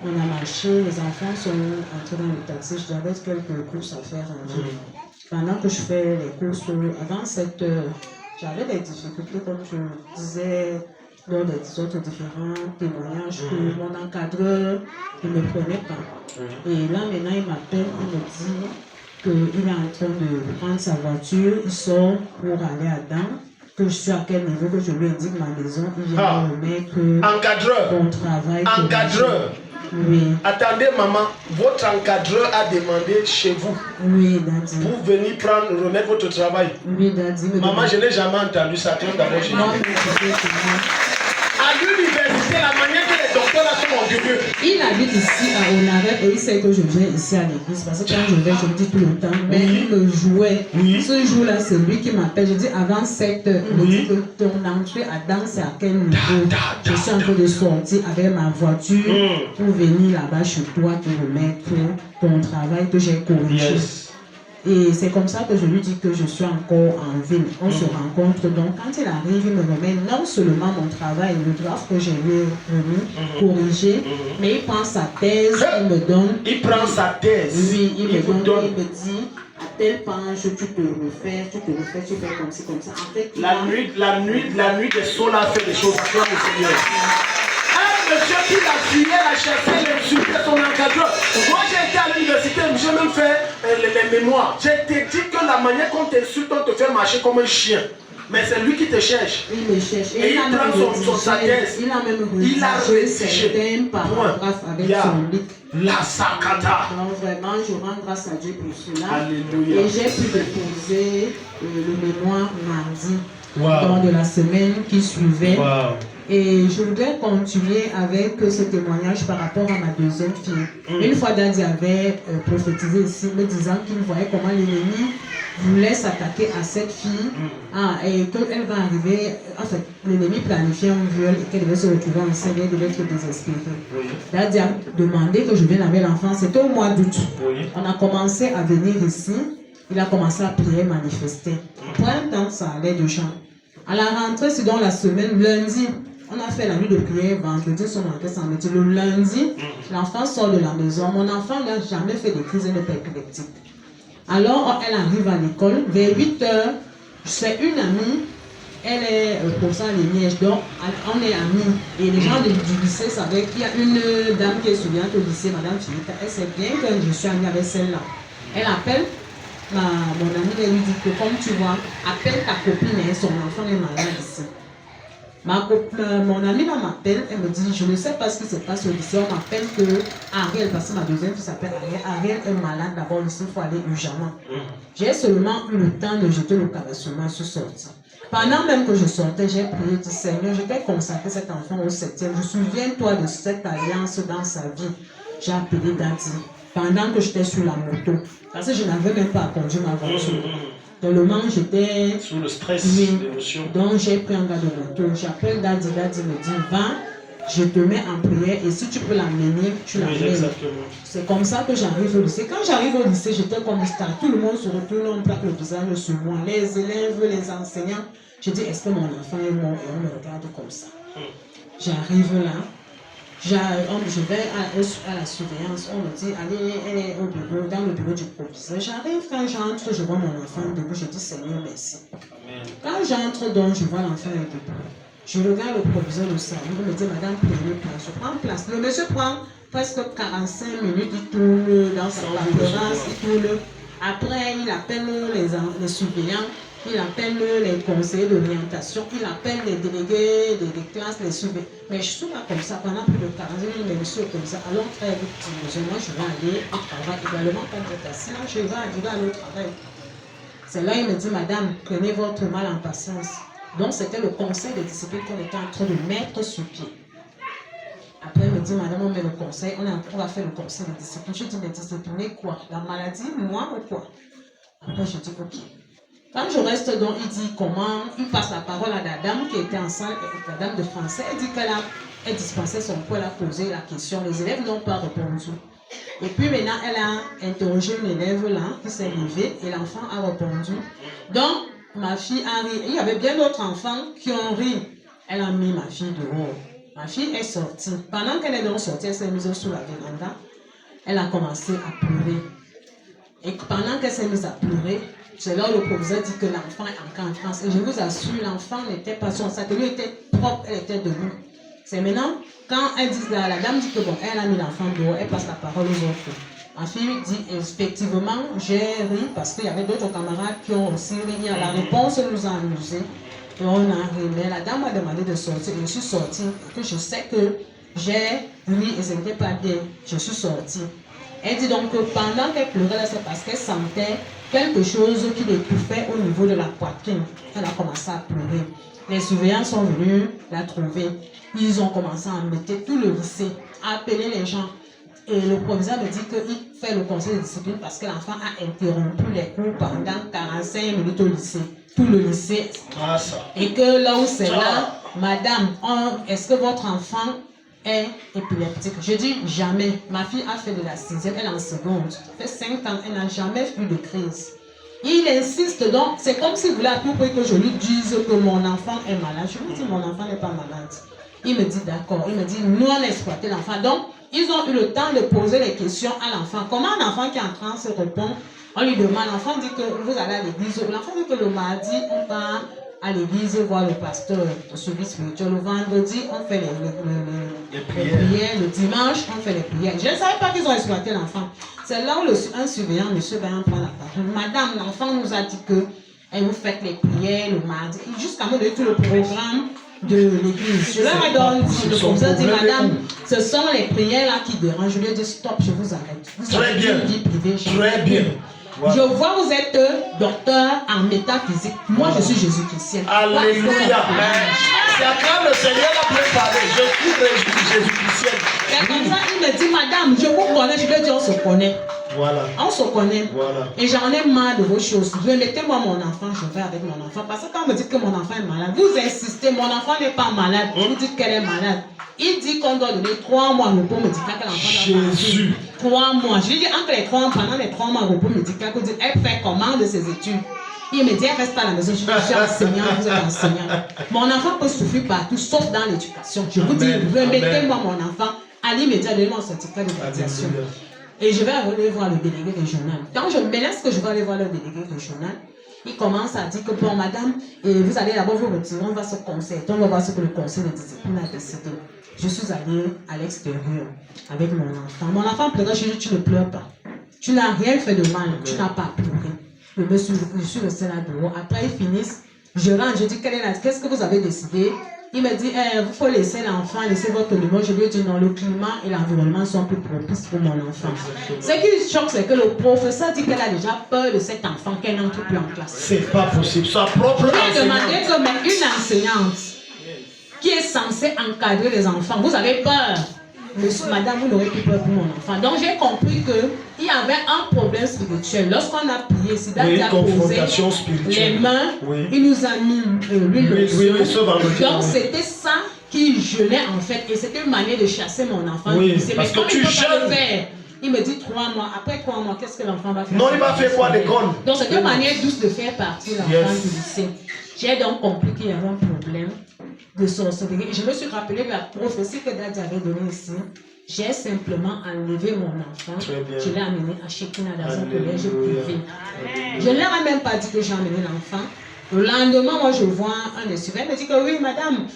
On a marché, les enfants sont entrés dans le taxi. J'avais quelques courses à faire en ville. Pendant que je fais les courses, avant 7h, j'avais des difficultés, comme je disais lors des autres différents témoignages, que mon encadreur ne me prenait pas. Et là, maintenant, il m'appelle, il me dit qu'il est en train de prendre sa voiture, il sort pour aller à Dam, que je suis à quel niveau, que je lui indique ma maison, il vient me remettre encadreur. Mon travail. Encadreur. Oui. Attendez, maman, votre encadreur a demandé chez vous. Oui, Daddy. Pour venir remettre votre travail. Oui, Daddy. Maman, je n'ai jamais entendu ça. D'abord, à l'université, la manière que les docteurs là sont orgueilleux. Il habite ici à Onaret et il sait que je viens ici à l'église parce que quand je vais, je me dis tout le temps. Mais il me jouait. Ce jour-là, c'est lui qui m'appelle. Je dis avant 7 heures, il me dit que ton entrée à Dam, c'est à quel niveau? Je suis en train de sortir avec ma voiture pour venir là-bas chez toi te remettre ton travail que j'ai corrigé. Et c'est comme ça que je lui dis que je suis encore en ville. On se rencontre. Donc, quand il arrive, il me remet non seulement mon travail, le draft que j'ai lui remis, corrigé, mais il prend sa thèse, il me donne. Il prend sa thèse. Oui, il me donne. Il me dit, à tel page, tu te refais, tu fais comme ci, comme ça. En fait, la nuit des sols a fait des choses. Acclame le Seigneur. Monsieur qui l'a fuyé, l'a cherché, l'insulté son encadreur. Moi j'ai été à l'université, j'ai même fait les mémoires. J'ai été dit que la manière qu'on t'insulte, on te fait marcher comme un chien. Mais c'est lui qui te cherche. Il me cherche. Et il prend sa thèse. Il a même rédigé certains paragraphes avec son livre. La sakata. Donc vraiment, je rends grâce à Dieu pour cela. Alléluia. Et j'ai pu déposer le mémoire mardi, dans de la semaine qui suivait. Et je voudrais continuer avec ce témoignage par rapport à ma deuxième fille. Une fois, Daddy avait prophétisé ici, me disant qu'il voyait comment l'ennemi voulait s'attaquer à cette fille et qu'elle va arriver, en fait, l'ennemi planifiait un viol et qu'elle devait se retrouver enceinte, elle devait être désespérée. Daddy a demandé que je vienne avec l'enfant, c'était au mois d'août. On a commencé à venir ici, il a commencé à prier, manifester. Après un temps, ça allait de gens. À la rentrée, c'est dans la semaine, lundi, on a fait la nuit de prière, vendredi, son enquête en métier. Le lundi, l'enfant sort de la maison. Mon enfant n'a jamais fait de crise épileptique. Alors, elle arrive à l'école. Vers 8 h, c'est une amie. Elle est professeure à Liège. Donc, on est amis. Et les gens du lycée savaient qu'il y a une dame qui est souriante au lycée, Madame Philippe. Elle sait bien que je suis amie avec celle-là. Elle appelle mon amie, elle lui dit que, comme tu vois, appelle ta copine, et son enfant est malade ici. Mon amie m'appelle, elle me dit, je ne sais pas ce qui se passe au lycée, on m'appelle que Ariel, parce que ma deuxième fille s'appelle Ariel, Ariel est malade d'abord ici, il faut aller urgemment. J'ai seulement eu le temps de jeter le caressement, je suis sortie. Pendant même que je sortais, j'ai prié, dit Seigneur, je vais consacrer cet enfant au 7e. Je souviens-toi de cette alliance dans sa vie. J'ai appelé Daddy pendant que j'étais sur la moto, parce que je n'avais même pas à conduire ma voiture. Dans le moment, j'étais sous le stress, l'émotion. Donc j'ai pris un gars de moto. J'appelle Daddy, Daddy me dit, va, je te mets en prière et si tu peux l'amener, tu l'amènes. C'est comme ça que j'arrive au lycée. Quand j'arrive au lycée, j'étais comme star. Tout le monde se retourne, on plaque le visage sur moi. Les élèves, les enseignants. Je dis, est-ce que mon enfant est mort? Et on me regarde comme ça. J'arrive là. Je vais à la surveillance, on me dit, allez, elle est au bureau, dans le bureau du proviseur. J'arrive, quand j'entre, je vois mon enfant debout, je dis Seigneur, merci. Amen. Quand j'entre, donc, je vois l'enfant debout. Je regarde le proviseur au salon, il me dit, madame, prenez place. Je prends place. Le monsieur prend presque 45 minutes, il tourne dans sa conférence, il tourne. Après, il appelle les surveillants. il appelle les conseillers d'orientation, il appelle les délégués des classes, les surveillants. Mais je suis là comme ça pendant plus de 40 minutes, mais je suis comme ça. Alors très vite, moi je vais aller au travail également quand tu es assis, je vais aller au travail. C'est là il me dit, madame, prenez votre mal en patience. Donc c'était le conseil de discipline qu'on était en train de mettre sur pied. Après, il me dit, madame, on met le conseil, on va faire le conseil de discipline. Je dis, mais discipliner quoi? La maladie, moi ou quoi? Après, je dis, ok. Quand je reste donc, il dit comment, il passe la parole à la dame qui était en salle, la dame de français, elle dit qu'elle dispensait son poids, elle a posé la question, les élèves n'ont pas répondu. Et puis maintenant, elle a interrogé une élève là, qui s'est levée, et l'enfant a répondu. Donc, ma fille a ri. Il y avait bien d'autres enfants qui ont ri. Elle a mis ma fille dehors. Ma fille est sortie. Pendant qu'elle est donc sortie, elle s'est mise sous la véranda. Elle a commencé à pleurer. Et pendant qu'elle s'est mise à pleurer, c'est là où le professeur dit que l'enfant est encore en transe. Et je vous assure, l'enfant n'était pas son sac. Lui était propre, elle était debout. C'est maintenant, quand elle dit, la dame dit que bon, elle a mis l'enfant dehors, elle passe la parole aux autres. Ma fille dit, effectivement, j'ai ri parce qu'il y avait d'autres camarades qui ont aussi ri. La réponse nous a amusés. Et on a ri. Mais la dame m'a demandé de sortir. Je suis sortie. Et que je sais que j'ai ri et ce n'était pas bien. Je suis sortie. Elle dit donc que pendant qu'elle pleurait, c'est parce qu'elle sentait quelque chose qui l'étouffait au niveau de la poitrine. Elle a commencé à pleurer. Les surveillants sont venus la trouver. Ils ont commencé à mettre tout le lycée, à appeler les gens. Et le proviseur me dit qu'il fait le conseil de discipline parce que l'enfant a interrompu les cours pendant 45 minutes au lycée. Tout le lycée. Et que là où c'est là, madame, est-ce que votre enfant est épileptique? Je dis jamais. Ma fille a fait de la 6e, elle est en seconde. Ça fait 5 ans, elle n'a jamais eu de crise. Il insiste donc, c'est comme s'il voulait à tout prix que je lui dise que mon enfant est malade. Je lui dis, mon enfant n'est pas malade. Il me dit d'accord. Il me dit, nous on a exploité l'enfant. Donc, ils ont eu le temps de poser les questions à l'enfant. Comment un enfant qui est en train de se répondre, on lui demande, l'enfant dit que vous allez à l'église. L'enfant dit que le mardi, on va à l'église voir le pasteur au service spirituel. Le vendredi, on fait les prières. Le dimanche, on fait les prières. Je ne savais pas qu'ils ont exploité l'enfant. C'est là où un surveillant, monsieur Vaillant, prend la parole. Madame, l'enfant nous a dit que vous faites les prières le mardi. Jusqu'à me donner tout le programme de l'église. Je leur ai donné, le professeur dit, madame, ce sont les prières là qui dérangent. Je lui ai dit, stop, je vous arrête. Vous Très bien. Très bien. Je vois vous êtes docteur en métaphysique. Moi, je suis Jésus-Christienne. Alléluia. C'est quand le Seigneur a préparé. Je suis Jésus-Christienne. Et comme ça, il me dit, madame, je vous connais. Je lui ai dit, on se connaît. Voilà. On se connaît. Voilà. Et j'en ai marre de vos choses. Remettez-moi mon enfant, je vais avec mon enfant. Parce que quand vous me dites que mon enfant est malade, vous insistez, mon enfant n'est pas malade. Vous dites qu'elle est malade. Il dit qu'on doit donner 3 mois de repos médical que l'enfant doit faire. Jésus. 3 mois. Je lui dis entre les 3 mois, pendant les 3 mois de repos médical, elle fait comment de ses études? Il me dit, elle reste pas à la maison. Je suis enseignant, vous êtes enseignant. Mon enfant peut souffrir partout, sauf dans l'éducation. Je vous dis, remettez-moi mon enfant à l'immédiat, donnez-moi un certificat de validation. Et je vais aller voir le délégué régional. Quand je me laisse que je vais aller voir le délégué régional, il commence à dire que bon, madame, vous allez d'abord vous retirer, on va se concerter, on va voir ce que le conseil de discipline a décidé. Je suis allée à l'extérieur avec mon enfant. Mon enfant pleurait, je lui ai dit, tu ne pleures pas. Tu n'as rien fait de mal, tu n'as pas pleuré. Je suis restée là dehors. Après, ils finissent. Je rentre, je dis, qu'est-ce que vous avez décidé? Il me dit, vous faut laisser l'enfant, laisser votre numéro. Je lui ai dit, non, le climat et l'environnement sont plus propices pour mon enfant. Ce qui choque, c'est que le professeur dit qu'elle a déjà peur de cet enfant, qu'elle n'entre plus en classe. C'est pas possible. Sa propre enseignante. Je lui ai demandé que mais une enseignante qui est censée encadrer les enfants, vous avez peur. Monsieur, madame, vous n'aurez plus peur pour mon enfant. Donc j'ai compris qu'il y avait un problème spirituel. Lorsqu'on a prié, Siddhartha a posé les mains, il nous a mis l'huile. Donc c'était ça qui gelait en fait. Et c'était une manière de chasser mon enfant. Oui, mais parce que tu jeûnes. Il me dit 3 mois. Après 3 mois, qu'est-ce que l'enfant va faire? Non, il va faire quoi à l'école? Donc c'est une manière douce de faire partie l'enfant du lycée. J'ai donc compris qu'il y avait un problème de sorcellerie. Je me suis rappelé de la prophétie que Daddy avait donnée ici. J'ai simplement enlevé mon enfant. Je l'ai amené à Shekina dans un collège privé. Je ne leur ai même pas dit que j'ai amené l'enfant. Le lendemain, moi, je vois un des suivants. Elle me dit que oui, madame,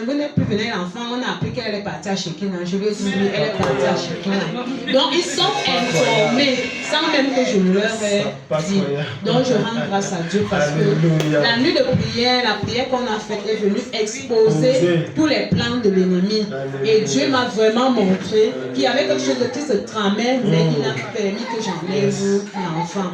vous n'êtes plus venue l'enfant. On a appris qu'elle est partie à Shekina. Je lui ai dit oui, elle est partie à Shekina. Donc, ils sont informés sans même que je leur ai dit. Donc, je rends grâce à Dieu parce que la nuit de prière, la prière qu'on a faite est venue exposer tous les plans de l'ennemi. Et Dieu m'a vraiment montré qu'il y avait quelque chose qui se tramait, mais il a permis que j'enlève l'enfant.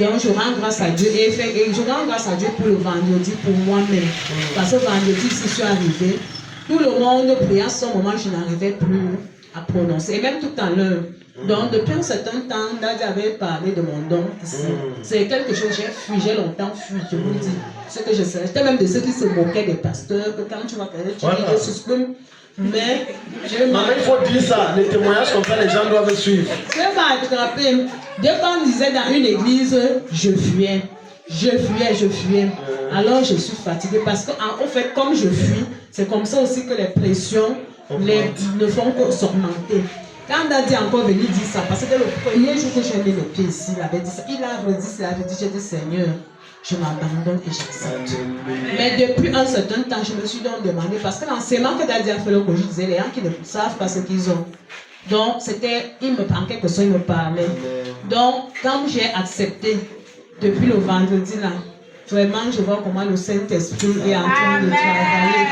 Donc, je rends grâce à Dieu. Et je rends grâce à Dieu pour le vendredi, pour moi-même. Parce que vendredi, si je suis arrivée, tout le monde priait à ce moment, je n'arrivais plus à prononcer. Et même tout à l'heure. Donc, depuis un certain temps, Nadia avait parlé de mon don ici. C'est quelque chose que j'ai fui, j'ai longtemps fui, je vous le dis. Ce que je sais. J'étais même de ceux qui se moquaient des pasteurs, que quand tu vas parler, tu dis je suspends. Mais je il faut dire ça, les témoignages comme ça, les gens doivent suivre. Je m'a attrapé. Dès qu'on disait dans une église, je fuyais. Je fuyais. Alors je suis fatiguée parce qu'en fait, comme je fuis, c'est comme ça aussi que les pressions ne font que s'augmenter. Quand Daddy est encore venu dire ça, parce que c'était le premier jour que j'ai mis les pieds ici, il avait dit ça. Il a redit, j'ai dit Seigneur, je m'abandonne et j'accepte. Mais depuis un certain temps, je me suis donc demandé, parce que l'enseignement que Daddy a fait, je disais, les gens qui ne savent pas ce qu'ils ont. Donc, en quelque sorte, il me parlait. Donc, quand j'ai accepté, depuis le vendredi là, vraiment, je vois comment le Saint-Esprit est en train de travailler.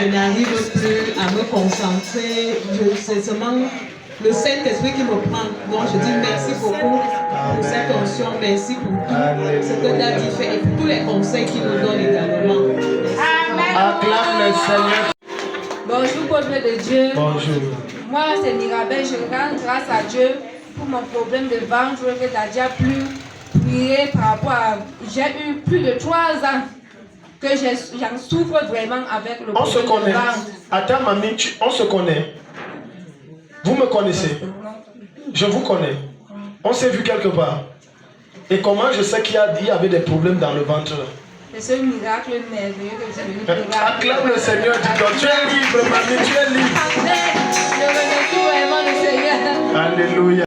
Je n'arrive plus à me concentrer. C'est seulement le Saint-Esprit qui me prend. Donc, je dis merci beaucoup pour cette onction. Merci pour tout ce que Daddy fait et pour tous les conseils qu'il nous donne également. Acclame le Seigneur. Bonjour, peuple de Dieu. Bonjour. Moi, c'est Mirabel. Je rends grâce à Dieu pour mon problème de ventre que Daddy a pu prier par rapport à... J'ai eu plus de 3 ans que j'en souffre vraiment avec le problème. On se connaît. De ventre. Attends, mamie, on se connaît. Vous me connaissez. Je vous connais. On s'est vu quelque part. Et comment je sais qu'il y avait des problèmes dans le ventre? C'est ce miracle merveilleux que j'ai venu faire. Acclame le Seigneur, dis-donc. Tu es libre, mamie, tu es libre. Amen. Je remercie vraiment le Seigneur. Alléluia.